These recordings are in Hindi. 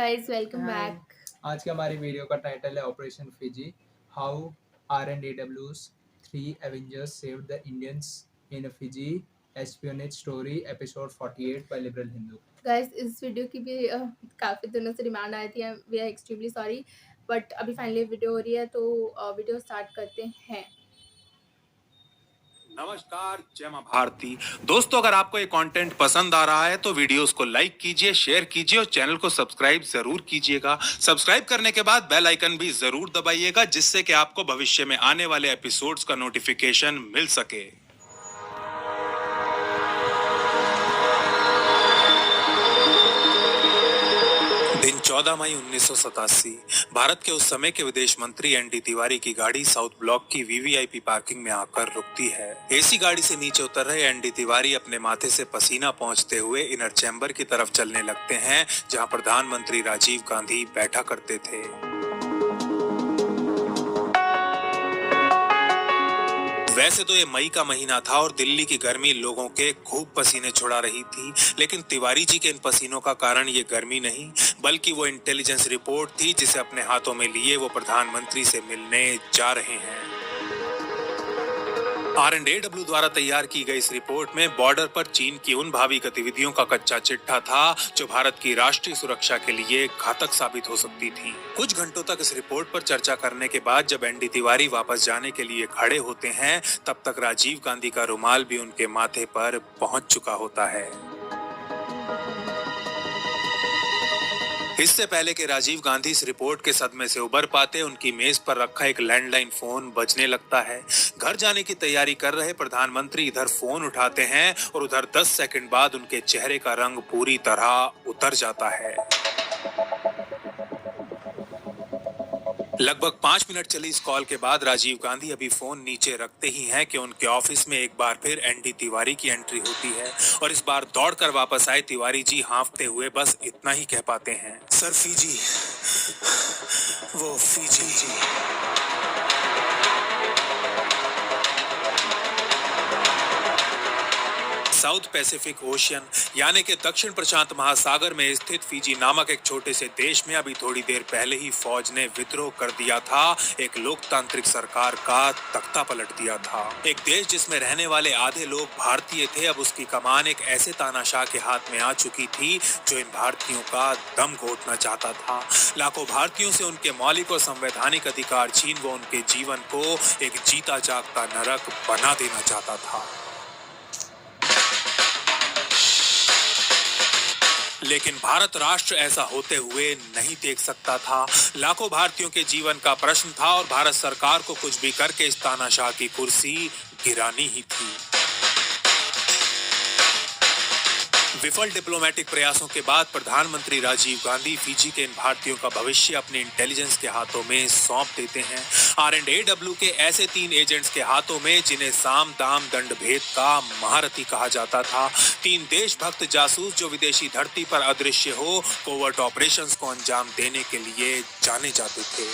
Guys, welcome hi. बैक। आज की हमारी वीडियो का टाइटल है operation Fiji, how RNDW's 3 avengers saved the Indians in Fiji, espionage story, episode 48 by liberal Hindu. Guys, इस वीडियो की भी काफ़ी दिनों से डिमांड आई थी। We are extremely sorry, but अभी फाइनली वीडियो हो रही है, तो वीडियो स्टार्ट करते हैं। नमस्कार, जय मां भारती। दोस्तों, अगर आपको ये कंटेंट पसंद आ रहा है तो वीडियोस को लाइक कीजिए, शेयर कीजिए और चैनल को सब्सक्राइब जरूर कीजिएगा। सब्सक्राइब करने के बाद बेल आइकन भी जरूर दबाइएगा, जिससे कि आपको भविष्य में आने वाले एपिसोड्स का नोटिफिकेशन मिल सके। दिन 14 मई 1987। भारत के उस समय के विदेश मंत्री एनडी तिवारी की गाड़ी साउथ ब्लॉक की वीवीआईपी पार्किंग में आकर रुकती है। एसी गाड़ी से नीचे उतर रहे एनडी तिवारी अपने माथे से पसीना पोंछते हुए इनर चैम्बर की तरफ चलने लगते हैं, जहां प्रधानमंत्री राजीव गांधी बैठा करते थे। वैसे तो ये मई का महीना था और दिल्ली की गर्मी लोगों के खूब पसीने छुड़ा रही थी, लेकिन तिवारी जी के इन पसीनों का कारण ये गर्मी नहीं, बल्कि वो इंटेलिजेंस रिपोर्ट थी जिसे अपने हाथों में लिए वो प्रधानमंत्री से मिलने जा रहे हैं। RNDW द्वारा तैयार की गई इस रिपोर्ट में बॉर्डर पर चीन की उन भावी गतिविधियों का कच्चा चिट्ठा था जो भारत की राष्ट्रीय सुरक्षा के लिए घातक साबित हो सकती थी। कुछ घंटों तक इस रिपोर्ट पर चर्चा करने के बाद जब एनडी तिवारी वापस जाने के लिए खड़े होते हैं, तब तक राजीव गांधी का रुमाल भी उनके माथे पर पहुंच चुका होता है। इससे पहले कि राजीव गांधी इस रिपोर्ट के सदमे से उबर पाते, उनकी मेज पर रखा एक लैंडलाइन फोन बजने लगता है। घर जाने की तैयारी कर रहे प्रधानमंत्री इधर फोन उठाते हैं और उधर 10 सेकंड बाद उनके चेहरे का रंग पूरी तरह उतर जाता है। लगभग 5 मिनट चली इस कॉल के बाद राजीव गांधी अभी फोन नीचे रखते ही हैं कि उनके ऑफिस में एक बार फिर एनडी तिवारी की एंट्री होती है और इस बार दौड़कर वापस आए तिवारी जी हांफते हुए बस इतना ही कह पाते हैं, सर फीजी, वो फीजी। साउथ पैसिफिक ओशियन यानी कि दक्षिण प्रशांत महासागर में स्थित फिजी नामक एक छोटे से देश में अभी थोड़ी देर पहले ही फौज ने विद्रोह कर दिया था, एक लोकतांत्रिक सरकार का तख्ता पलट दिया था। एक देश जिसमें रहने वाले आधे लोग भारतीय थे, अब उसकी कमान एक ऐसे तानाशाह के हाथ में आ चुकी थी जो इन भारतीयों का दम घोटना चाहता था। लाखों भारतीयों से उनके मौलिक और संवैधानिक अधिकार छीन वो उनके जीवन को एक जीता जागता नरक बना देना चाहता था। लेकिन भारत राष्ट्र ऐसा होते हुए नहीं देख सकता था। लाखों भारतीयों के जीवन का प्रश्न था और भारत सरकार को कुछ भी करके इस तानाशाह की कुर्सी गिरानी ही थी। विफल डिप्लोमेटिक प्रयासों के बाद प्रधानमंत्री राजीव गांधी फिजी के इन भारतीयों का भविष्य अपने इंटेलिजेंस के हाथों में सौंप देते हैं। RNDW के ऐसे 3 एजेंट्स के हाथों में जिन्हें साम दाम दंड भेद का महारथी कहा जाता था। 3 देशभक्त जासूस जो विदेशी धरती पर अदृश्य हो कोवर्ट ऑपरेशंस को अंजाम देने के लिए जाने जाते थे।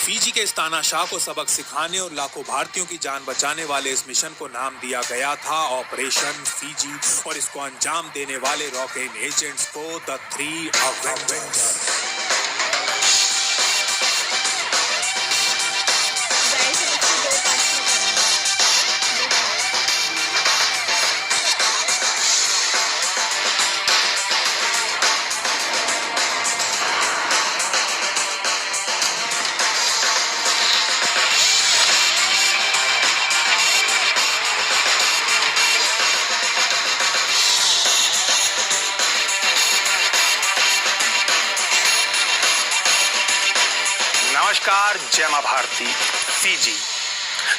फिजी के इस तानाशाह को सबक सिखाने और लाखों भारतीयों की जान बचाने वाले इस मिशन को नाम दिया गया था ऑपरेशन फिजी और इसको अंजाम देने वाले रॉकेट एजेंट्स को द 3 अवेंजर्स। नमस्कार, जय मां भारती। फिजी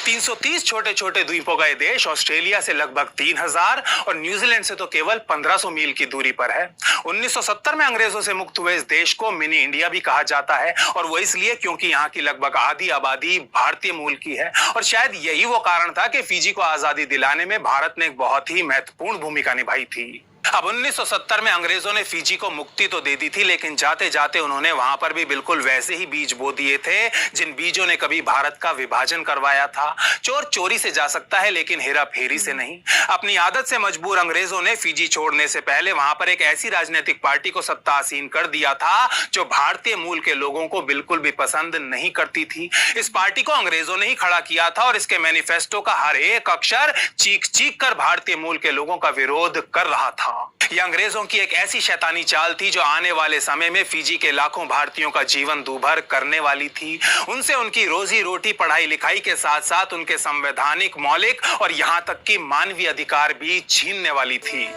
330 छोटे छोटे द्वीपों का ये देश ऑस्ट्रेलिया से लगभग 3000 और न्यूजीलैंड से तो केवल 1500 मील की दूरी पर है। 1970 में अंग्रेजों से मुक्त हुए इस देश को मिनी इंडिया भी कहा जाता है और वो इसलिए क्योंकि यहाँ की लगभग आधी आबादी भारतीय मूल की है और शायद यही वो कारण था कि फिजी को आजादी दिलाने में भारत ने एक बहुत ही महत्वपूर्ण भूमिका निभाई थी। अब 1970 में अंग्रेजों ने फिजी को मुक्ति तो दे दी थी, लेकिन जाते जाते उन्होंने वहां पर भी बिल्कुल वैसे ही बीज बो दिए थे जिन बीजों ने कभी भारत का विभाजन करवाया था। चोर चोरी से जा सकता है, लेकिन हेरा फेरी से नहीं। अपनी आदत से मजबूर अंग्रेजों ने फिजी छोड़ने से पहले वहां पर एक ऐसी राजनीतिक पार्टी को सत्ता आसीन कर दिया था जो भारतीय मूल के लोगों को बिल्कुल भी पसंद नहीं करती थी। इस पार्टी को अंग्रेजों ने ही खड़ा किया था और इसके मैनिफेस्टो का हर एक अक्षर चीख चीख कर भारतीय मूल के लोगों का विरोध कर रहा था। यह अंग्रेजों की एक ऐसी शैतानी चाल थी जो आने वाले समय में फिजी के लाखों भारतीयों का जीवन दूभर करने वाली थी। उनसे उनकी रोजी रोटी, पढ़ाई लिखाई के साथ साथ उनके संवैधानिक, मौलिक और यहां तक कि मानवीय अधिकार भी छीनने वाली थी।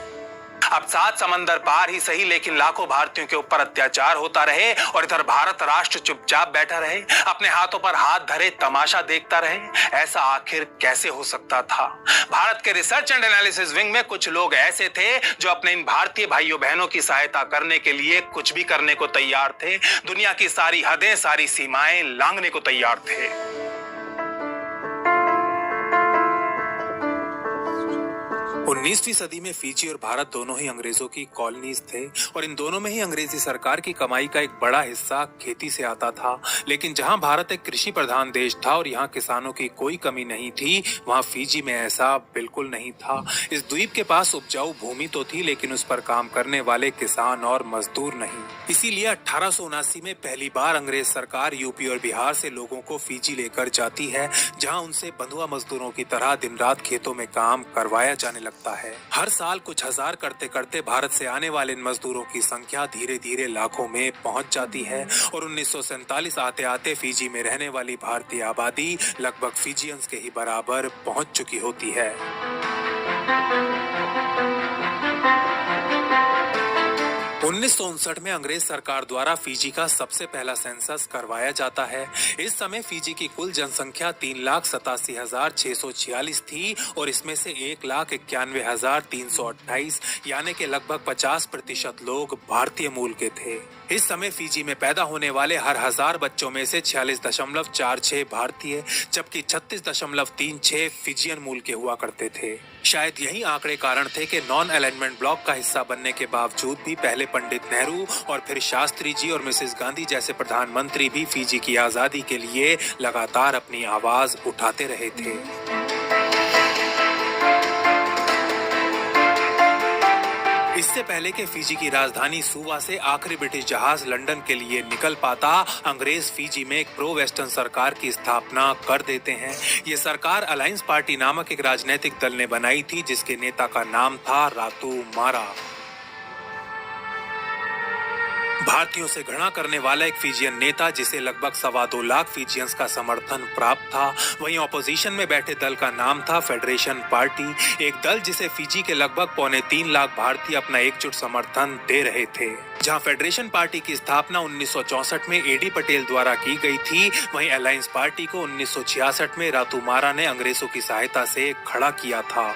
अब 7 समंदर पार ही सही, लेकिन लाखों भारतीयों के ऊपर अत्याचार होता रहे और इधर भारत राष्ट्र चुपचाप बैठा रहे, अपने हाथों पर हाथ धरे तमाशा देखता रहे। ऐसा आखिर कैसे हो सकता था? भारत के रिसर्च एंड एनालिसिस विंग में कुछ लोग ऐसे थे जो अपने इन भारतीय भाइयों बहनों की सहायता करने के लिए कुछ भी करने को तैयार थे। दुनिया की सारी हदें, सारी सीमाएं लांघने को तैयार थे। 19वीं सदी में फिजी और भारत दोनों ही अंग्रेजों की कॉलोनीज थे और इन दोनों में ही अंग्रेजी सरकार की कमाई का एक बड़ा हिस्सा खेती से आता था। लेकिन जहां भारत एक कृषि प्रधान देश था और यहां किसानों की कोई कमी नहीं थी, वहां फिजी में ऐसा बिल्कुल नहीं था। इस द्वीप के पास उपजाऊ भूमि तो थी, लेकिन उस पर काम करने वाले किसान और मजदूर नहीं। इसीलिए 1879 में पहली बार अंग्रेज सरकार यूपी और बिहार से लोगों को फिजी लेकर जाती है, जहां उनसे बंधुआ मजदूरों की तरह दिन रात खेतों में काम करवाया जाने लगता है। हर साल कुछ हजार करते करते भारत से आने वाले इन मजदूरों की संख्या धीरे धीरे लाखों में पहुंच जाती है और 1947 आते आते फिजी में रहने वाली भारतीय आबादी लगभग फिजियंस के ही बराबर पहुंच चुकी होती है। 1959 में अंग्रेज सरकार द्वारा फिजी का सबसे पहला सेंसस करवाया जाता है। इस समय फिजी की कुल जनसंख्या 3,87,646 थी और इसमें से 1,91,328 यानी कि लगभग 50% लोग भारतीय मूल के थे। इस समय फिजी में पैदा होने वाले हर 1000 बच्चों में से 46.46 भारतीय, जबकि 36.36 फिजियन मूल के हुआ करते थे। शायद यही आंकड़े कारण थे कि नॉन अलाइनमेंट ब्लॉक का हिस्सा बनने के बावजूद भी पहले पंडित नेहरू और फिर शास्त्री जी और मिसेस गांधी जैसे प्रधानमंत्री भी फिजी की आजादी के लिए लगातार अपनी आवाज उठाते रहे थे। इससे पहले कि फिजी की राजधानी सुवा से आखिरी ब्रिटिश जहाज लंदन के लिए निकल पाता, अंग्रेज फिजी में एक प्रो वेस्टर्न सरकार की स्थापना कर देते हैं। ये सरकार अलायंस पार्टी नामक एक राजनीतिक दल ने बनाई थी, जिसके नेता का नाम था रातू मारा। भारतीयों से घृणा करने वाला एक फिजियन नेता, जिसे लगभग 2.25 लाख फिजियंस का समर्थन प्राप्त था। वहीं ऑपोजिशन में बैठे दल का नाम था फेडरेशन पार्टी, एक दल जिसे फिजी के लगभग 2.25 लाख भारतीय अपना एकजुट समर्थन दे रहे थे। जहां फेडरेशन पार्टी की स्थापना 1964 में एडी पटेल द्वारा की गई थी, वहीं अलायंस पार्टी को 1966 में रातू मारा ने अंग्रेजों की सहायता से खड़ा किया था।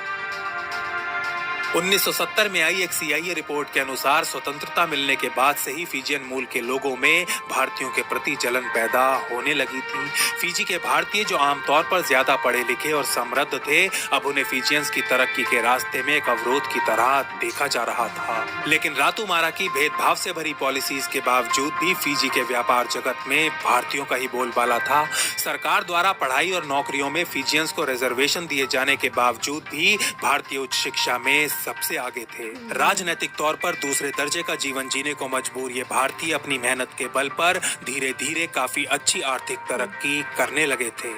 1970 में आई एक CIA रिपोर्ट के अनुसार स्वतंत्रता मिलने के बाद से ही फिजियन मूल के लोगों में भारतीयों के प्रति जलन पैदा होने लगी थी। फिजी के भारतीय, जो आमतौर पर ज्यादा पढ़े लिखे और समृद्ध थे, अब उन्हें फिजियंस की तरक्की के रास्ते में एक अवरोध की तरह देखा जा रहा था। लेकिन रातू मारा की भेदभाव से भरी पॉलिसीज के बावजूद भी फिजी के व्यापार जगत में भारतीयों का ही बोलबाला था। सरकार द्वारा पढ़ाई और नौकरियों में फिजियंस को रिजर्वेशन दिए जाने के बावजूद भी भारतीय उच्च शिक्षा में सबसे आगे थे। राजनीतिक तौर पर दूसरे दर्जे का जीवन जीने को मजबूर ये भारतीय अपनी मेहनत के बल पर धीरे धीरे काफी अच्छी आर्थिक तरक्की करने लगे थे।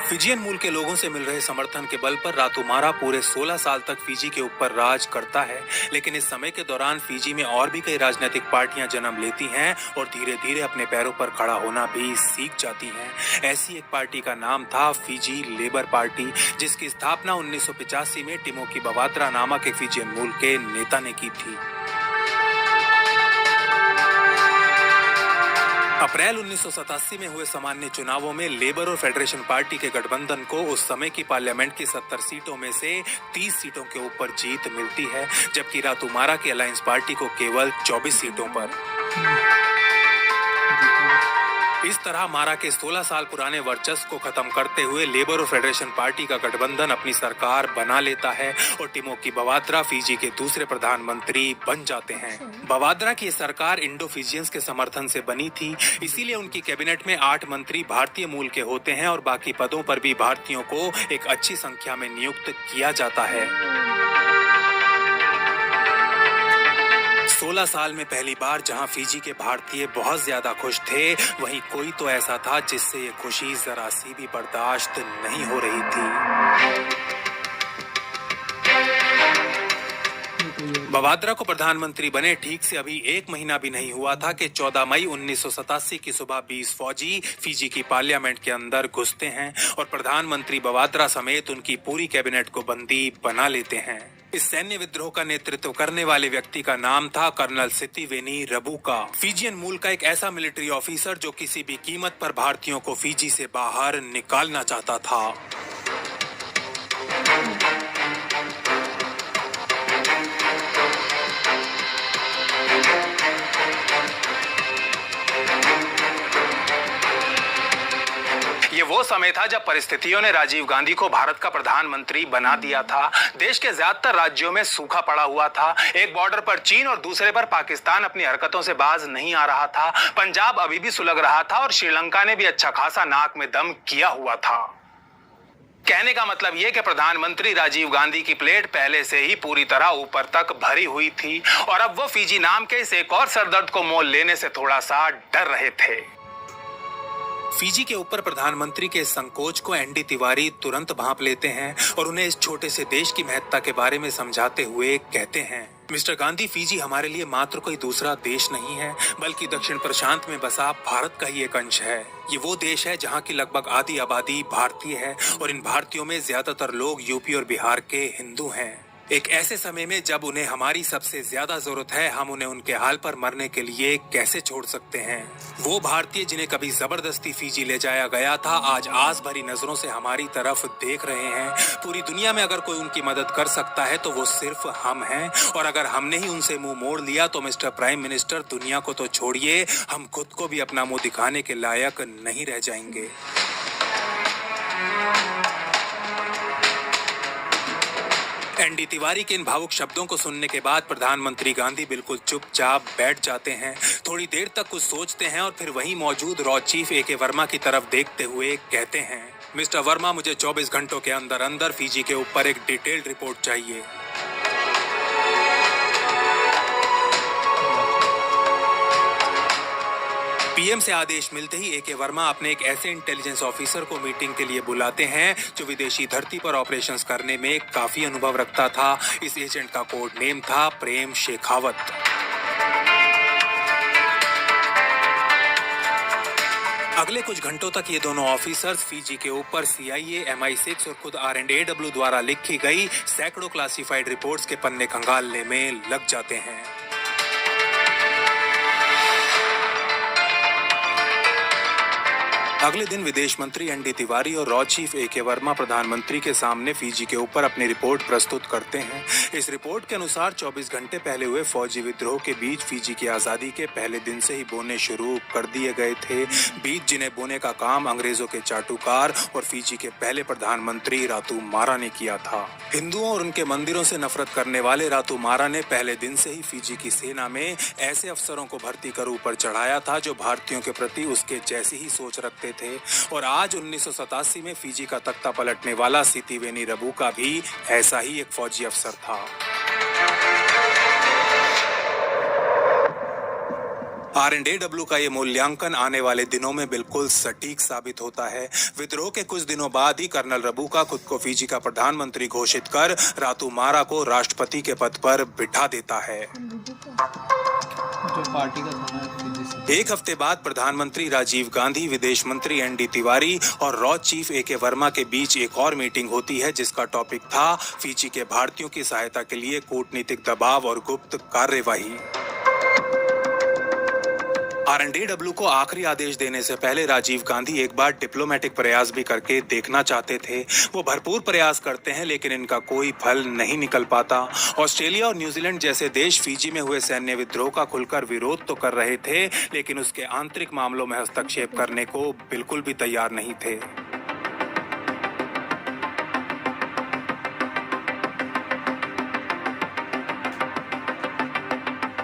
फिजियन मूल के लोगों से मिल रहे समर्थन के बल पर रातू मारा पूरे 16 साल तक फिजी के ऊपर राज करता है। लेकिन इस समय के दौरान फिजी में और भी कई राजनीतिक पार्टियां जन्म लेती हैं और धीरे धीरे अपने पैरों पर खड़ा होना भी सीख जाती हैं। ऐसी एक पार्टी का नाम था फिजी लेबर पार्टी, जिसकी स्थापना 1985 में टिमोकी बवात्रा नामक एक फिजियन मूल के नेता ने की थी। अप्रैल 1987 में हुए सामान्य चुनावों में लेबर और फेडरेशन पार्टी के गठबंधन को उस समय की पार्लियामेंट की 70 सीटों में से 30 सीटों के ऊपर जीत मिलती है, जबकि रातू मारा की अलायंस पार्टी को केवल 24 सीटों पर। इस तरह मारा के 16 साल पुराने वर्चस्व को खत्म करते हुए लेबर और फेडरेशन पार्टी का गठबंधन अपनी सरकार बना लेता है और टिमोकी बवाद्रा फिजी के दूसरे प्रधानमंत्री बन जाते हैं। बवाद्रा की सरकार इंडो फिजियंस के समर्थन से बनी थी, इसीलिए उनकी कैबिनेट में 8 मंत्री भारतीय मूल के होते हैं और बाकी पदों पर भी भारतीयों को एक अच्छी संख्या में नियुक्त किया जाता है। 16 साल में पहली बार जहां फिजी के भारतीय बहुत ज्यादा खुश थे, वहीं कोई तो ऐसा था जिससे ये खुशी जरा सी भी बर्दाश्त नहीं हो रही थी। बवाद्रा को प्रधानमंत्री बने ठीक से अभी 1 महीना भी नहीं हुआ था कि 14 मई 1987 की सुबह 20 फौजी फिजी की पार्लियामेंट के अंदर घुसते हैं और प्रधानमंत्री बवाद्रा समेत उनकी पूरी कैबिनेट को बंदी बना लेते हैं। इस सैन्य विद्रोह का नेतृत्व करने वाले व्यक्ति का नाम था कर्नल सितिवेनी रबुका, फिजियन मूल का एक ऐसा मिलिट्री ऑफिसर जो किसी भी कीमत पर भारतीयों को फिजी से बाहर निकालना चाहता था। ये वो समय था जब परिस्थितियों ने राजीव गांधी को भारत का प्रधानमंत्री बना दिया था। देश के ज्यादातर राज्यों में सूखा पड़ा हुआ था। एक बॉर्डर पर चीन और दूसरे पर पाकिस्तान अपनी हरकतों से बाज नहीं आ रहा था। पंजाब अभी भी सुलग रहा था और श्रीलंका ने भी अच्छा खासा नाक में दम किया हुआ था। कहने का मतलब यह कि प्रधानमंत्री राजीव गांधी की प्लेट पहले से ही पूरी तरह ऊपर तक भरी हुई थी और अब वो फिजी नाम के इस एक और सरदर्द को मोल लेने से थोड़ा सा डर रहे थे। फिजी के ऊपर प्रधानमंत्री के संकोच को एनडी तिवारी तुरंत भांप लेते हैं और उन्हें इस छोटे से देश की महत्ता के बारे में समझाते हुए कहते हैं, मिस्टर गांधी, फिजी हमारे लिए मात्र कोई दूसरा देश नहीं है, बल्कि दक्षिण प्रशांत में बसा भारत का ही एक अंश है। ये वो देश है जहाँ की लगभग आधी आबादी भारतीय है और इन भारतीयों में ज्यादातर लोग यूपी और बिहार के हिंदू हैं। एक ऐसे समय में जब उन्हें हमारी सबसे ज्यादा जरूरत है, हम उन्हें उनके हाल पर मरने के लिए कैसे छोड़ सकते हैं। वो भारतीय जिन्हें कभी जबरदस्ती फिजी ले जाया गया था, आज आस भरी नजरों से हमारी तरफ देख रहे हैं। पूरी दुनिया में अगर कोई उनकी मदद कर सकता है तो वो सिर्फ हम हैं, और अगर हमने ही उनसे मुंह मोड़ लिया तो मिस्टर प्राइम मिनिस्टर, दुनिया को तो छोड़िए, हम खुद को भी अपना मुंह दिखाने के लायक नहीं रह जाएंगे। एनडी तिवारी के इन भावुक शब्दों को सुनने के बाद प्रधानमंत्री गांधी बिल्कुल चुपचाप बैठ जाते हैं। थोड़ी देर तक कुछ सोचते हैं और फिर वहीं मौजूद रॉ चीफ ए.के. वर्मा की तरफ देखते हुए कहते हैं, मिस्टर वर्मा, मुझे 24 घंटों के अंदर अंदर फिजी के ऊपर एक डिटेल्ड रिपोर्ट चाहिए। पीएम से आदेश मिलते ही ए.के. वर्मा अपने एक ऐसे इंटेलिजेंस ऑफिसर को मीटिंग के लिए बुलाते हैं जो विदेशी धरती पर ऑपरेशंस करने में काफी अनुभव रखता था। इस एजेंट का कोड नेम था प्रेम शेखावत। अगले कुछ घंटों तक ये दोनों ऑफिसर्स फिजी के ऊपर CIA, MI6 और खुद RNAW द्वारा लिखी गई सैकड़ों क्लासिफाइड रिपोर्ट्स के पन्ने खंगालने में लग जाते हैं। अगले दिन विदेश मंत्री एनडी तिवारी और रॉ चीफ ए.के. वर्मा प्रधानमंत्री के सामने फिजी के ऊपर अपनी रिपोर्ट प्रस्तुत करते हैं। इस रिपोर्ट के अनुसार 24 घंटे पहले हुए फौजी विद्रोह के बीज फिजी की आजादी के पहले दिन से ही बोने शुरू कर दिए गए थे। बीज जिन्हें बोने का काम अंग्रेजों के चाटुकार और फिजी के पहले प्रधानमंत्री रातू मारा ने किया था। हिंदुओं और उनके मंदिरों से नफरत करने वाले रातू मारा ने पहले दिन से ही फिजी की सेना में ऐसे अफसरों को भर्ती कर ऊपर चढ़ाया था जो भारतीयों के प्रति उसके जैसी ही सोच रखते थे। और आज 1987 में फिजी का तख्ता पलटने वाला सितिवेनी रबुका भी ऐसा ही एक फौजी अफसर था। RNAW का ये मूल्यांकन आने वाले दिनों में बिल्कुल सटीक साबित होता है। विद्रोह के कुछ दिनों बाद ही कर्नल रबुका खुद को फिजी का प्रधानमंत्री घोषित कर रातू मारा को राष्ट्रपति के पद पर बिठा देता है। जो पार्टी का था ना, एक हफ्ते बाद प्रधानमंत्री राजीव गांधी, विदेश मंत्री एनडी तिवारी और रॉ चीफ ए.के. वर्मा के बीच एक और मीटिंग होती है जिसका टॉपिक था फिजी के भारतीयों की सहायता के लिए कूटनीतिक दबाव और गुप्त कार्यवाही। आरएनडेडब्ल्यू को आखिरी आदेश देने से पहले राजीव गांधी एक बार डिप्लोमेटिक प्रयास भी करके देखना चाहते थे। वो भरपूर प्रयास करते हैं लेकिन इनका कोई फल नहीं निकल पाता। ऑस्ट्रेलिया और न्यूजीलैंड जैसे देश फिजी में हुए सैन्य विद्रोह का खुलकर विरोध तो कर रहे थे लेकिन उसके आंतरिक मामलों में हस्तक्षेप करने को बिल्कुल भी तैयार नहीं थे।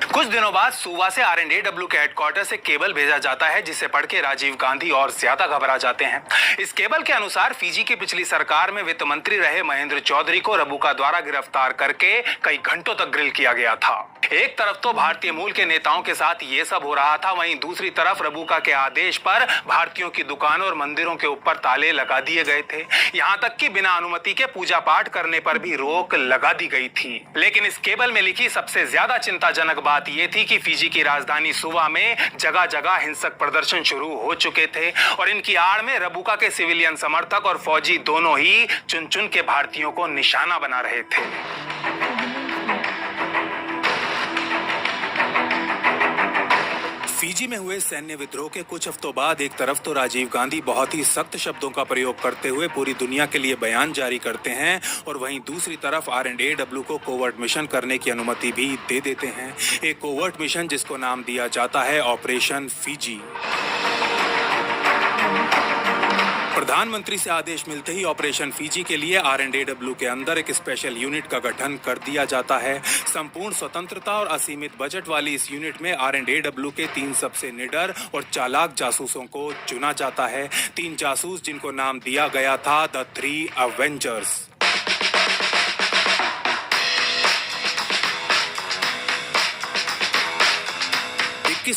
कुछ दिनों बाद सूबा से आरएनडेडब्ल्यू के हेडक्वार्टर से केबल भेजा जाता है जिसे पढ़ के राजीव गांधी और ज्यादा घबरा जाते हैं। इस केबल के अनुसार फिजी की पिछली सरकार में वित्त मंत्री रहे महेंद्र चौधरी को रबुका द्वारा गिरफ्तार करके कई घंटों तक ग्रिल किया गया था। एक तरफ तो भारतीय मूल के नेताओं के साथ ये सब हो रहा था, वहीं दूसरी तरफ रबुका के आदेश पर भारतीयों की दुकानों और मंदिरों के ऊपर ताले लगा दिए गए थे। यहाँ तक कि बिना अनुमति के पूजा पाठ करने पर भी रोक लगा दी गई थी। लेकिन इस केबल में लिखी सबसे ज्यादा चिंताजनक बात ये थी कि फिजी की राजधानी सुवा में जगह जगह हिंसक प्रदर्शन शुरू हो चुके थे और इनकी आड़ में रबुका के सिविलियन समर्थक और फौजी दोनों ही चुन चुन के भारतीयों को निशाना बना रहे थे। फिजी में हुए सैन्य विद्रोह के कुछ हफ्तों बाद एक तरफ तो राजीव गांधी बहुत ही सख्त शब्दों का प्रयोग करते हुए पूरी दुनिया के लिए बयान जारी करते हैं और वहीं दूसरी तरफ आरएनडेडब्ल्यू को कोवर्ट मिशन करने की अनुमति भी दे देते हैं। एक कोवर्ट मिशन जिसको नाम दिया जाता है ऑपरेशन फिजी। प्रधानमंत्री से आदेश मिलते ही ऑपरेशन फिजी के लिए आरएनडेडब्ल्यू के अंदर एक स्पेशल यूनिट का गठन कर दिया जाता है। संपूर्ण स्वतंत्रता और असीमित बजट वाली इस यूनिट में आरएनडेडब्ल्यू के 3 सबसे निडर और चालाक जासूसों को चुना जाता है। 3 जासूस जिनको नाम दिया गया था द 3 अवेंजर्स।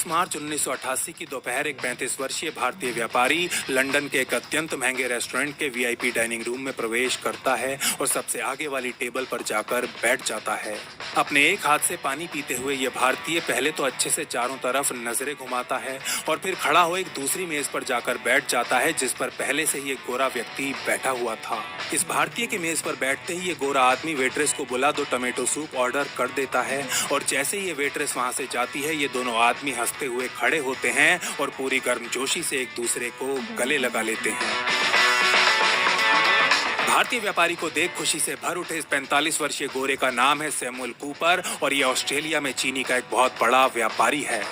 मार्च 1988 की दोपहर एक 35 वर्षीय भारतीय व्यापारी लंदन के एक अत्यंत महंगे रेस्टोरेंट के वीआईपी डाइनिंग रूम में प्रवेश करता है और सबसे आगे वाली टेबल पर जाकर बैठ जाता है। अपने एक हाथ से पानी पीते हुए यह भारतीय पहले तो अच्छे से चारों तरफ नजरें घुमाता है और फिर खड़ा हो एक दूसरी मेज पर जाकर बैठ जाता है जिस पर पहले से ही एक गोरा व्यक्ति बैठा हुआ था। इस भारतीय के मेज पर बैठते ही ये गोरा आदमी वेट्रेस को बुला 2 टमेटो सूप ऑर्डर कर देता है और जैसे ही ये वेट्रेस वहां से जाती है ये दोनों आदमी हंसते हुए खड़े होते हैं और पूरी गर्मजोशी से एक दूसरे को गले लगा लेते हैं। भारतीय व्यापारी को देख खुशी से भर उठे इस 45 वर्षीय गोरे का नाम है सैमुअल कूपर और ये ऑस्ट्रेलिया में चीनी का एक बहुत बड़ा व्यापारी है।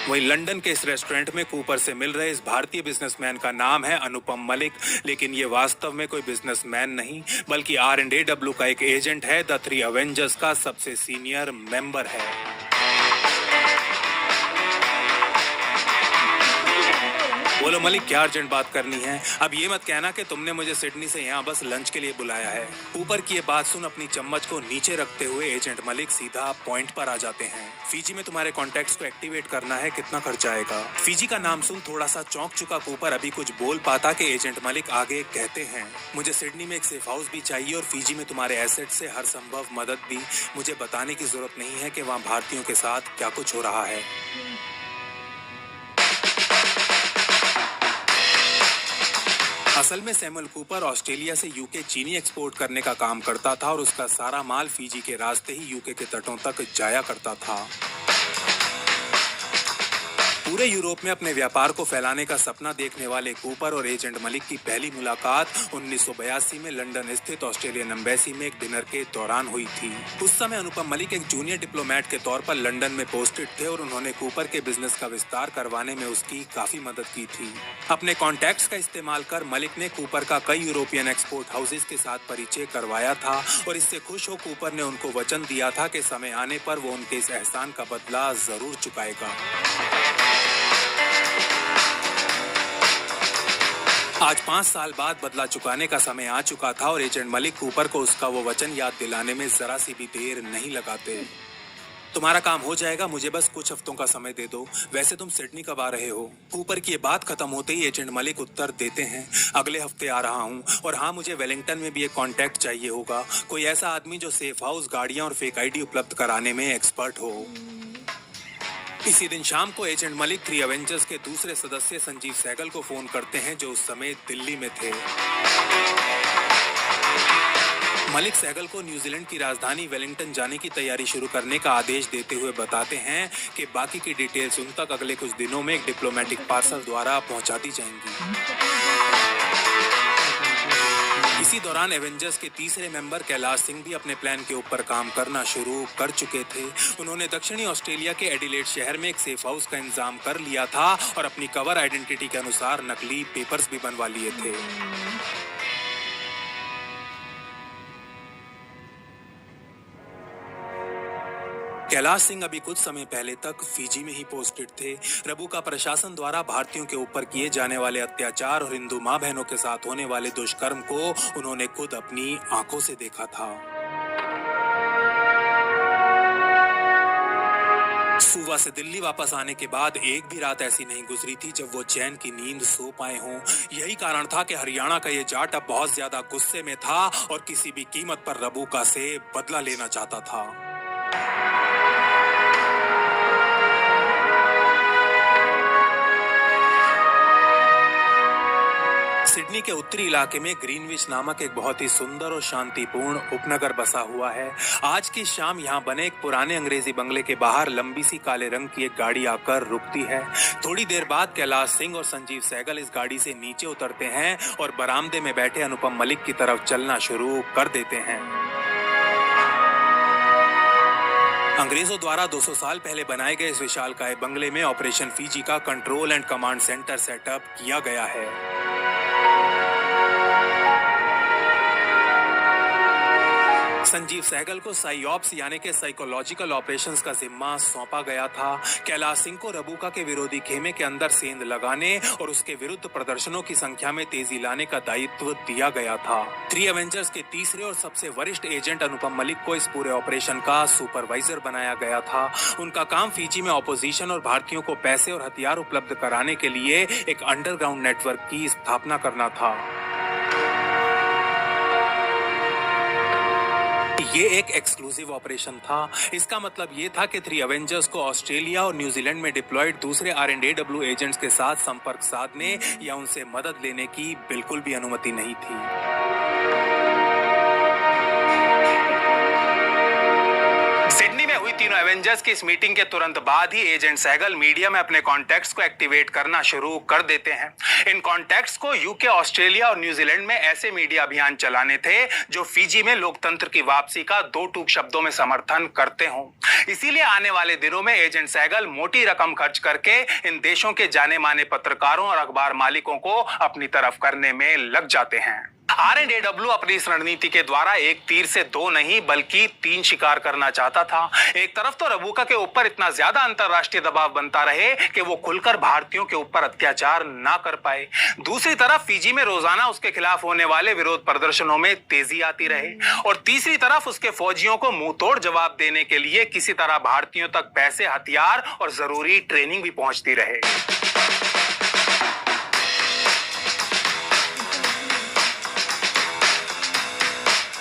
वहीं लंदन के इस रेस्टोरेंट में कूपर से मिल रहे इस भारतीय बिजनेसमैन का नाम है अनुपम मलिक, लेकिन ये वास्तव में कोई बिजनेसमैन नहीं बल्कि आरएनडेडब्ल्यू का एक एजेंट है, द 3 अवेंजर्स का सबसे सीनियर मेंबर है। बोलो मलिक, क्या अर्जेंट बात करनी है? अब ये मत कहना कि तुमने मुझे सिडनी से यहाँ बस लंच के लिए बुलाया है। ऊपर की ये बात सुन अपनी चम्मच को नीचे रखते हुए एजेंट मलिक सीधा पॉइंट पर आ जाते हैं। फिजी में तुम्हारे कॉन्टैक्ट्स को एक्टिवेट करना है, कितना खर्चा आएगा? फिजी का नाम सुन थोड़ा सा चौंक चुका कूपर अभी कुछ बोल पाता कि एजेंट मलिक आगे कहते हैं, मुझे सिडनी में एक सेफ हाउस भी चाहिए और फिजी में तुम्हारे एसेट से हर संभव मदद भी। मुझे बताने की जरूरत नहीं है कि वहाँ भारतीयों के साथ क्या कुछ हो रहा है। असल में सैमुअल कूपर ऑस्ट्रेलिया से यूके चीनी एक्सपोर्ट करने का काम करता था और उसका सारा माल फिजी के रास्ते ही यूके के तटों तक जाया करता था। पूरे यूरोप में अपने व्यापार को फैलाने का सपना देखने वाले कूपर और एजेंट मलिक की पहली मुलाकात 1982 में लंदन स्थित ऑस्ट्रेलियन एम्बेसी में एक डिनर के दौरान हुई थी। उस समय अनुपम मलिक एक जूनियर डिप्लोमेट के तौर पर लंदन में पोस्टेड थे और उन्होंने कूपर के बिजनेस का विस्तार करवाने में उसकी काफी मदद की थी। अपने कॉन्टैक्ट्स का इस्तेमाल कर मलिक ने कूपर का कई यूरोपियन एक्सपोर्ट हाउसेज के साथ परिचय करवाया था और इससे खुश हो कूपर ने उनको वचन दिया था कि समय आने पर वो उनके इस एहसान का बदला जरूर चुकाएगा। आज 5 साल बाद बदला चुकाने का समय आ चुका था और एजेंट मलिक कूपर को उसका वो वचन याद दिलाने में जरा सी भी देर नहीं लगाते। तुम्हारा काम हो जाएगा, मुझे बस कुछ हफ्तों का समय दे दो। वैसे तुम सिडनी कब आ रहे हो? कूपर की ये बात खत्म होते ही एजेंट मलिक उत्तर देते हैं, अगले हफ्ते आ रहा हूँ और हाँ, मुझे वेलिंगटन में भी एक कॉन्टैक्ट चाहिए होगा, कोई ऐसा आदमी जो सेफ हाउस, गाड़ियां और फेक आईडी उपलब्ध कराने में एक्सपर्ट हो। इसी दिन शाम को एजेंट मलिक 3 अवेंजर्स के दूसरे सदस्य संजीव सहगल को फोन करते हैं जो उस समय दिल्ली में थे। मलिक सहगल को न्यूजीलैंड की राजधानी वेलिंगटन जाने की तैयारी शुरू करने का आदेश देते हुए बताते हैं कि बाकी की डिटेल्स उन तक अगले कुछ दिनों में एक डिप्लोमेटिक पार्सल द्वारा पहुंचा दी जाएंगी। इसी दौरान एवेंजर्स के तीसरे मेंबर कैलाश सिंह भी अपने प्लान के ऊपर काम करना शुरू कर चुके थे। उन्होंने दक्षिणी ऑस्ट्रेलिया के एडिलेड शहर में एक सेफ हाउस का इंतजाम कर लिया था और अपनी कवर आइडेंटिटी के अनुसार नकली पेपर्स भी बनवा लिए थे। कैलाश सिंह अभी कुछ समय पहले तक फिजी में ही पोस्टेड थे। रबुका प्रशासन द्वारा भारतीयों के ऊपर किए जाने वाले अत्याचार और हिंदू मां बहनों के साथ होने वाले दुष्कर्म को उन्होंने खुद अपनी आंखों से देखा था। सुबह से दिल्ली वापस आने के बाद एक भी रात ऐसी नहीं गुजरी थी जब वो चैन की नींद सो पाए हों। यही कारण था कि हरियाणा का ये जाट अब बहुत ज्यादा गुस्से में था और किसी भी कीमत पर रबुका से बदला लेना चाहता था। सिडनी के उत्तरी इलाके में ग्रीनविच नामक एक बहुत ही सुंदर और शांतिपूर्ण उपनगर बसा हुआ है। आज की शाम यहाँ बने एक पुराने अंग्रेजी बंगले के बाहर लंबी सी काले रंग की एक गाड़ी आकर रुकती है। थोड़ी देर बाद कैलाश सिंह और संजीव सहगल इस गाड़ी से नीचे उतरते हैं और बरामदे में बैठे अनुपम मलिक की तरफ चलना शुरू कर देते हैं। अंग्रेजों द्वारा 200 साल पहले बनाए गए इस विशालकाय बंगले में ऑपरेशन फीजी का control and command centre setup किया गया है। संजीव सहगल को साइऑप्स यानी कि साइकोलॉजिकल ऑपरेशंस का जिम्मा सौंपा गया था। कैलाश सिंह को रबुका के विरोधी खेमे के अंदर सेंध लगाने और उसके विरुद्ध प्रदर्शनों की संख्या में तेजी लाने का दायित्व दिया गया था। 3 एवेंजर्स के तीसरे और सबसे वरिष्ठ एजेंट अनुपम मलिक को इस पूरे ऑपरेशन का सुपरवाइजर बनाया गया था। उनका काम फीजी में ऑपोजिशन और भारतीयों को पैसे और हथियार उपलब्ध कराने के लिए एक अंडरग्राउंड नेटवर्क की स्थापना करना था। ये एक एक्सक्लूसिव ऑपरेशन था। इसका मतलब ये था कि 3 एवेंजर्स को ऑस्ट्रेलिया और न्यूजीलैंड में डिप्लॉयड दूसरे R&AW एजेंट्स के साथ संपर्क साधने या उनसे मदद लेने की बिल्कुल भी अनुमति नहीं थी। सिडनी में हुई तीनों एवेंजर्स की इस मीटिंग के तुरंत बाद ही एजेंट सहगल मीडिया में अपने कॉन्टैक्ट्स को एक्टिवेट करना शुरू कर देते हैं। इन कॉन्टैक्ट्स को यूके, ऑस्ट्रेलिया और न्यूजीलैंड में ऐसे मीडिया अभियान चलाने थे जो फिजी में लोकतंत्र की वापसी का 2 टूक शब्दों में समर्थन करते हों। इसीलिए आने वाले दिनों में एजेंट सहगल मोटी रकम खर्च करके इन देशों के जाने माने पत्रकारों और अखबार मालिकों को अपनी तरफ करने में लग जाते हैं। R&AW अपनी इस रणनीति के द्वारा एक तीर से 2 नहीं बल्कि 3 शिकार करना चाहता था। एक तरफ तो रबुका के ऊपर इतना ज्यादा अंतरराष्ट्रीय दबाव बनता रहे कि वो खुलकर भारतीयों के ऊपर अत्याचार ना कर पाए। दूसरी तरफ फिजी में रोजाना उसके खिलाफ होने वाले विरोध प्रदर्शनों में तेजी आती रहे और तीसरी तरफ उसके फौजियों को मुंहतोड़ जवाब देने के लिए किसी तरह भारतीयों तक पैसे, हथियार और जरूरी ट्रेनिंग भी पहुंचती रहे।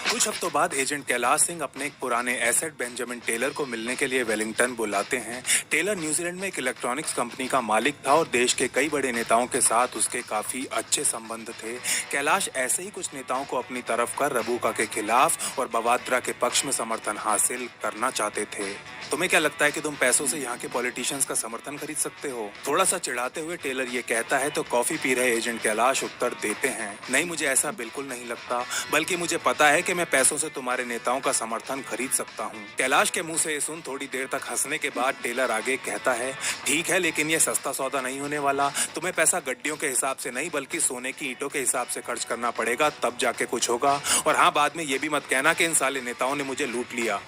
कुछ हफ्तों बाद एजेंट कैलाश सिंह अपने एक पुराने एसेट बेंजामिन टेलर को मिलने के लिए वेलिंगटन बुलाते हैं। टेलर न्यूजीलैंड में एक इलेक्ट्रॉनिक्स कंपनी का मालिक था और देश के कई बड़े नेताओं के साथ उसके काफी अच्छे संबंध थे। कैलाश ऐसे ही कुछ नेताओं को अपनी तरफ कर रबुका के खिलाफ और बवाद्रा के पक्ष में समर्थन हासिल करना चाहते थे। तुम्हें क्या लगता है कि तुम पैसों से यहाँ के पॉलिटिशियंस का समर्थन खरीद सकते हो? थोड़ा सा चिढ़ाते हुए टेलर ये कहता है तो कॉफी पी रहे एजेंट कैलाश उत्तर देते हैं, नहीं, मुझे ऐसा बिल्कुल नहीं लगता, बल्कि मुझे पता है कि मैं पैसों से तुम्हारे नेताओं का समर्थन खरीद सकता हूँ। कैलाश के मुंह से ये सुन थोड़ी देर तक हंसने के बाद टेलर आगे कहता है, ठीक है, लेकिन ये सस्ता सौदा नहीं होने वाला। तुम्हें पैसा गड्डियों के हिसाब से नहीं बल्कि सोने की ईंटों के हिसाब से खर्च करना पड़ेगा, तब जाके कुछ होगा। और हाँ, बाद में ये भी मत कहना कि इन साले नेताओं ने मुझे लूट लिया।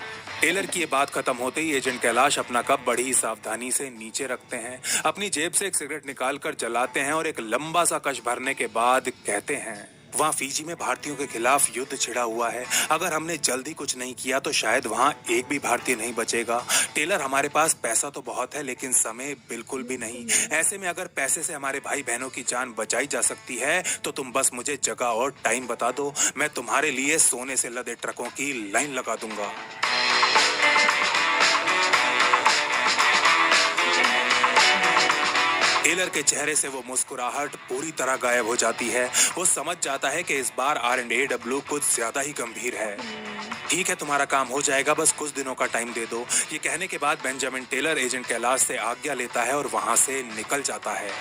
टेलर की ये बात खत्म होते ही एजेंट कैलाश अपना कप बड़ी ही सावधानी से नीचे रखते हैं, अपनी जेब से एक सिगरेट निकालकर जलाते हैं और एक लंबा सा कश भरने के बाद कहते हैं, वहाँ फिजी में भारतीयों के खिलाफ युद्ध छिड़ा हुआ है। अगर हमने जल्दी कुछ नहीं किया तो शायद वहाँ एक भी भारतीय नहीं बचेगा। टेलर, हमारे पास पैसा तो बहुत है लेकिन समय बिल्कुल भी नहीं। ऐसे में अगर पैसे से हमारे भाई बहनों की जान बचाई जा सकती है तो तुम बस मुझे जगह और टाइम बता दो, मैं तुम्हारे लिए सोने से लदे ट्रकों की लाइन लगा दूंगा। टेलर के चेहरे से वो मुस्कुराहट पूरी तरह गायब हो जाती है। वो समझ जाता है कि इस बार R&AW कुछ ज्यादा ही गंभीर है। ठीक है, तुम्हारा काम हो जाएगा, बस कुछ दिनों का टाइम दे दो। ये कहने के बाद बेंजामिन टेलर एजेंट कैलाश से आज्ञा लेता है और वहां से निकल जाता है।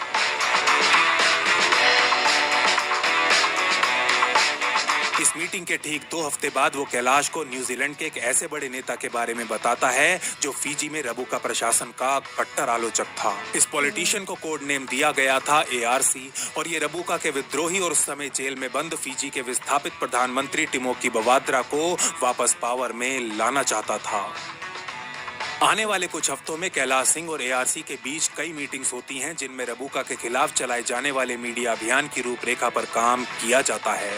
इस मीटिंग के ठीक 2 हफ्ते बाद वो कैलाश को न्यूजीलैंड के एक ऐसे बड़े नेता के बारे में बताता है जो फिजी में रबुका प्रशासन का कट्टर आलोचक था। इस पॉलिटिशियन को कोड नेम दिया गया था ARC और ये रबुका के विद्रोही और उस समय जेल में बंद फिजी के विस्थापित प्रधानमंत्री टिमोकी बवाद्रा को वापस पावर में लाना चाहता था। आने वाले कुछ हफ्तों में कैलाश सिंह और ARC के बीच कई मीटिंग्स होती हैं जिनमें रबुका के खिलाफ चलाए जाने वाले मीडिया अभियान की रूपरेखा पर काम किया जाता है।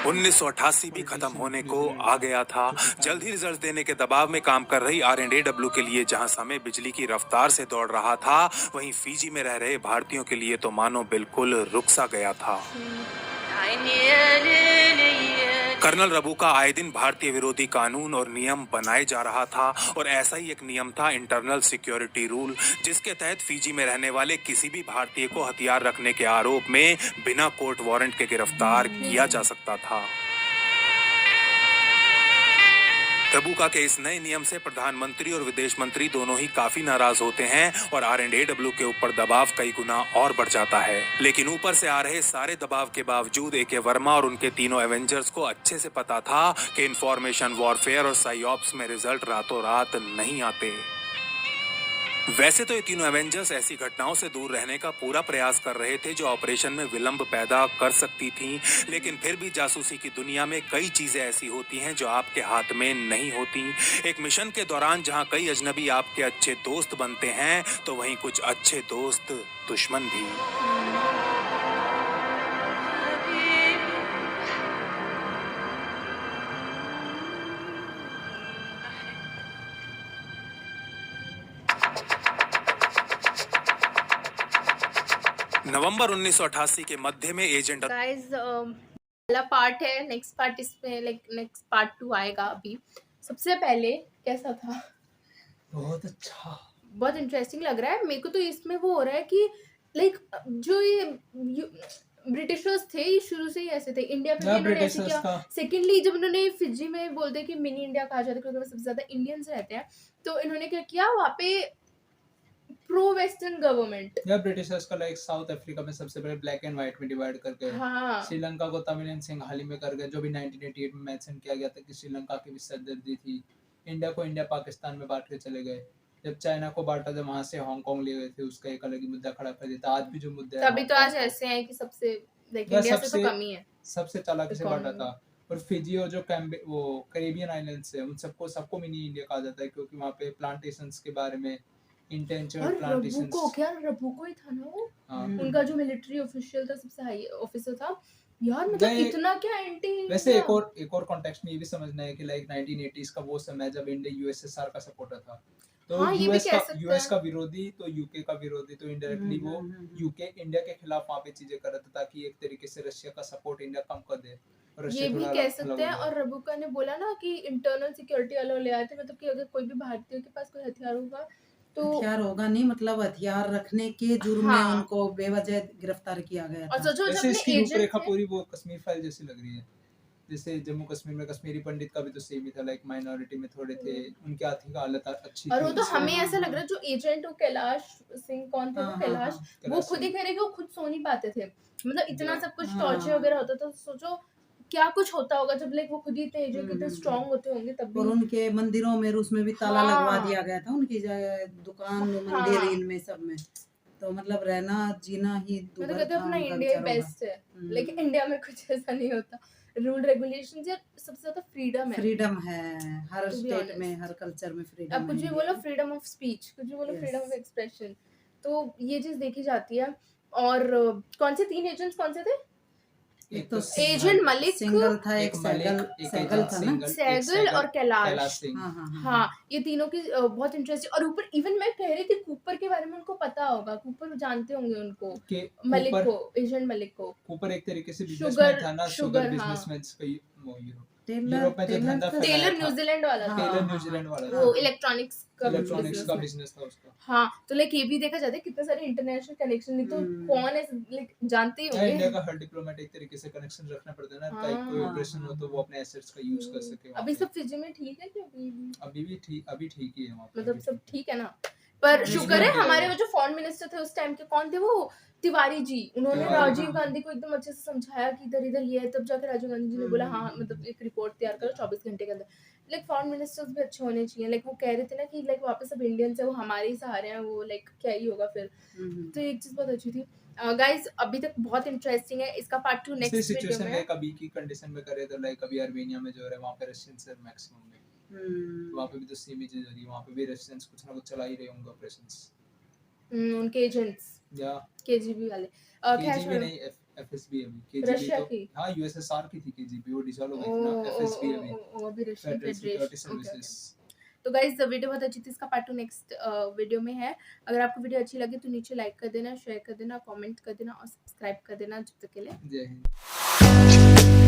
1988 भी खत्म होने को आ गया था। जल्द ही रिजल्ट देने के दबाव में काम कर रही R&AW के लिए जहां समय बिजली की रफ्तार से दौड़ रहा था, वहीं फिजी में रह रहे भारतीयों के लिए तो मानो बिल्कुल रुक सा गया था। कर्नल रबुका आए दिन भारतीय विरोधी कानून और नियम बनाए जा रहा था और ऐसा ही एक नियम था इंटरनल सिक्योरिटी रूल, जिसके तहत फिजी में रहने वाले किसी भी भारतीय को हथियार रखने के आरोप में बिना कोर्ट वारंट के गिरफ्तार किया जा सकता था। रबुका के इस नए नियम से प्रधानमंत्री और विदेश मंत्री दोनों ही काफी नाराज होते हैं और R&AW के ऊपर दबाव कई गुना और बढ़ जाता है। लेकिन ऊपर से आ रहे सारे दबाव के बावजूद AK वर्मा और उनके तीनों एवेंजर्स को अच्छे से पता था कि इंफॉर्मेशन वॉरफेयर और साइऑप्स में रिजल्ट रातों रात नहीं आते। वैसे तो ये तीनों एवेंजर्स ऐसी घटनाओं से दूर रहने का पूरा प्रयास कर रहे थे जो ऑपरेशन में विलंब पैदा कर सकती थी, लेकिन फिर भी जासूसी की दुनिया में कई चीजें ऐसी होती हैं जो आपके हाथ में नहीं होती। एक मिशन के दौरान जहां कई अजनबी आपके अच्छे दोस्त बनते हैं, तो वहीं कुछ अच्छे दोस्त दुश्मन भी। नवंबर 1988 के मध्य में एजेंट गाइस पहला पार्ट है, नेक्स्ट पार्ट इसमें नेक्स्ट पार्ट 2 आएगा। अभी सबसे पहले कैसा था? बहुत अच्छा, बहुत इंटरेस्टिंग लग रहा है मेरे को। तो इसमें वो हो रहा है कि लाइक जो ये ब्रिटिशर्स थे ये शुरू से ही ऐसे थे। इंडिया पे भी इन्होंने ऐसे किया। सेकेंडली जब उन्होंने फिजी में बोलते हैं कि मिनी इंडिया कहा जाता है क्योंकि सबसे ज्यादा इंडियंस रहते हैं, तो इन्होंने क्या किया वहाँ पे प्रो वेस्टर्न गवर्नमेंट या ब्रिटिशर्स का लाइक साउथ अफ्रीका में सबसे पहले ब्लैक एंड व्हाइट में डिवाइड करके, हाँ, श्रीलंका को तमिल एंड सिंघाली में कर गए, जो भी 1988 में मेंशन किया गया था कि श्रीलंका की भी सरदर्दी थी। इंडिया को इंडिया पाकिस्तान में बांट के चले गए। जब चाइना को बांटा था वहां से हांगकांग ले गए थे, उसका एक अलग ही मुद्दा खड़ा कर दिया था। आज भी जो मुद्दा है तभी तो आज ऐसे हैं कि सबसे इंडिया से तो कम ही है, सबसे चालाकी से बांटा था। और फिजी और जो वो कैरिबियन आइलैंड्स है उन सबको मिनी इंडिया कहा जाता है क्योंकि वहाँ पे प्लांटेशंस के बारे में इंटेंशनल प्लांटेशंस। रबुको ही था ना वो, उनका जो मिलिट्री ऑफिशियल था, सबसे हाई ऑफिसर था यार। मतलब इतना क्या एंटी। वैसे एक और कॉन्टेक्स्ट में ये भी समझना है कि लाइक 1980s का वो समय जब इंडिया यूएसएसआर का सपोर्टर था, तो हाँ, यूएस का विरोधी तो यूके का विरोधी, तो इनडायरेक्टली वो यूके इंडिया के खिलाफ वहाँ पे चीजें कर रहा था ताकि एक तरीके से रशिया का सपोर्ट इंडिया कम कर दे। ये भी कह सकते हैं। और रबुका ने बोला ना कि इंटरनल सिक्योरिटी अलॉ ले आए थे, मतलब कि अगर कोई भी भारतीय के पास कोई हथियार होगा तो हथियार होगा नहीं, मतलब हथियार रखने के जुर्म में उनको बेवजह गिरफ्तार किया गया था। और सोचो जब इसकी रूपरेखा पूरी वो कश्मीर फाइल जैसी लग रही है, जैसे जम्मू कश्मीर में कश्मीरी पंडित का भी तो सेम ही था, लाइक माइनॉरिटी में थोड़े थे, उनकी आर्थिक हालत अच्छी थी। और वो तो हमें ऐसा लग रहा है जो एजेंट वो कैलाश सिंह कौन थे, वो कैलाश, वो खुद ही कह रहे कि वो खुद सो नहीं पाते थे, मतलब इतना सब कुछ टॉर्चर वगैरह होता था। सोचो क्या कुछ होता होगा जब लाइक वो खुद ही थे जो कितने स्ट्रांग होते होंगे तब भी। और उनके मंदिरों में रूस में भी ताला लगवा दिया गया था, उनकी दुकान मंदिर इनमें सब में, तो मतलब रहना जीना ही मैं तो कहते हैं अपना इंडिया बेस्ट है, लेकिन इंडिया में कुछ ऐसा नहीं होता। रूल रेगुलेशंस यार सबसे ज्यादा फ्रीडम है हर स्टेट में, हर कल्चर में फ्रीडम। अब कुछ भी बोलो फ्रीडम ऑफ स्पीच, कुछ भी बोलो फ्रीडम ऑफ एक्सप्रेशन, तो ये चीज देखी जाती है। और कौन से 3 एजेंट्स कौन से थे? एक तो एजेंट मलिक सिंगल था, एक सैगल था ना, सैगल और कैलाश। हाँ, ये तीनों की बहुत इंटरेस्टिंग। और ऊपर इवन मैं कह रही थी कूपर के बारे में उनको पता होगा, कूपर जानते होंगे उनको, मलिक को, एजेंट मलिक को। कूपर एक तरीके से बिजनेसमैन था ना, शुगर बिजनेसमैन का टेलर यूरोप में जो टेलर धंधा तो- फैलाया टेलर था। न्यूजीलैंड वाला था, हाँ, टेलर हाँ, न्यूजीलैंड वाला हाँ। वो था, इलेक्ट्रॉनिक्स का इलेक्ट्रॉनिक्स का business है। बिजनेस था उसका। हाँ, तो लाइक ये भी देखा जाता है कितने सारे इंटरनेशनल कनेक्शन, नहीं तो कौन है लाइक जानते ही या इंडिया होंगे। का हर डिप्लोमेटिक तरीके से कनेक्शन रखना पड़ता है ना, हाँ, ताकि कोई हाँ, ऑपरेशन हो तो वो अपने एसेट्स का यूज कर सके वहाँ अभी पे। सब फिजी में ठीक है कि अभी ठीक ही है वहाँ पे, मतलब अभी सब ठीक है। ठीक है ना? पर हाँ, शुक्र है न्यूजीलैंड हमारे है। वो जो फॉरेन मिनिस्टर थे उस टाइम के, कौन थे वो, तिवारी जी, उन्होंने तिवारी, राजीव हाँ। गांधी को एकदम अच्छे से समझाया कि इधर इधर ये है, तब जाकर राजीव गांधी जी ने बोला हाँ मतलब एक रिपोर्ट तैयार करो 24 घंटे के अंदर। लाइक फॉरेन मिनिस्टर्स भी अच्छे होने चाहिए, लाइक वो कह रहे थे ना कि लाइक वापस सब इंडियंस है, वो हमारे ही सहारे हैं, वो लाइक क्या ही होगा फिर। तो एक चीज बहुत अच्छी थी। गाइस अभी तक बहुत इंटरेस्टिंग है, इसका पार्ट 2 इसलिए नेक्स्ट वीडियो सिचुएशन में लाइक अभी की कंडीशन में करे तो लाइक अभी अर्मेनिया में जो है वहाँ पे रशियंस है मैक्सिमम में, वहाँ पे भी तो सेम ही चीज हो रही है, वहाँ पे भी रशियंस कुछ ना कुछ चला ही रहे होंगे ऑपरेशंस, उनके एजेंट्स या केजीबी वाले। खैर केजीबी छोड़ो। नहीं, एफएसबी अभी, केजीबी रशिया तो की? हाँ यूएसएसआर की थी केजीबी, वो डिसॉल्व हो गई ओ थी ना, ओ एफएसबी ओ अभी ओ ओ, अभी Russian federal security federation. Okay services. तो गाइस वीडियो बहुत अच्छी थी, इसका पार्ट 2 नेक्स्ट वीडियो में है। अगर आपको वीडियो अच्छी लगे तो नीचे लाइक कर देना, शेयर कर देना, कमेंट कर देना और सब्सक्राइब कर देना। जब तक के लिए जय हिंद।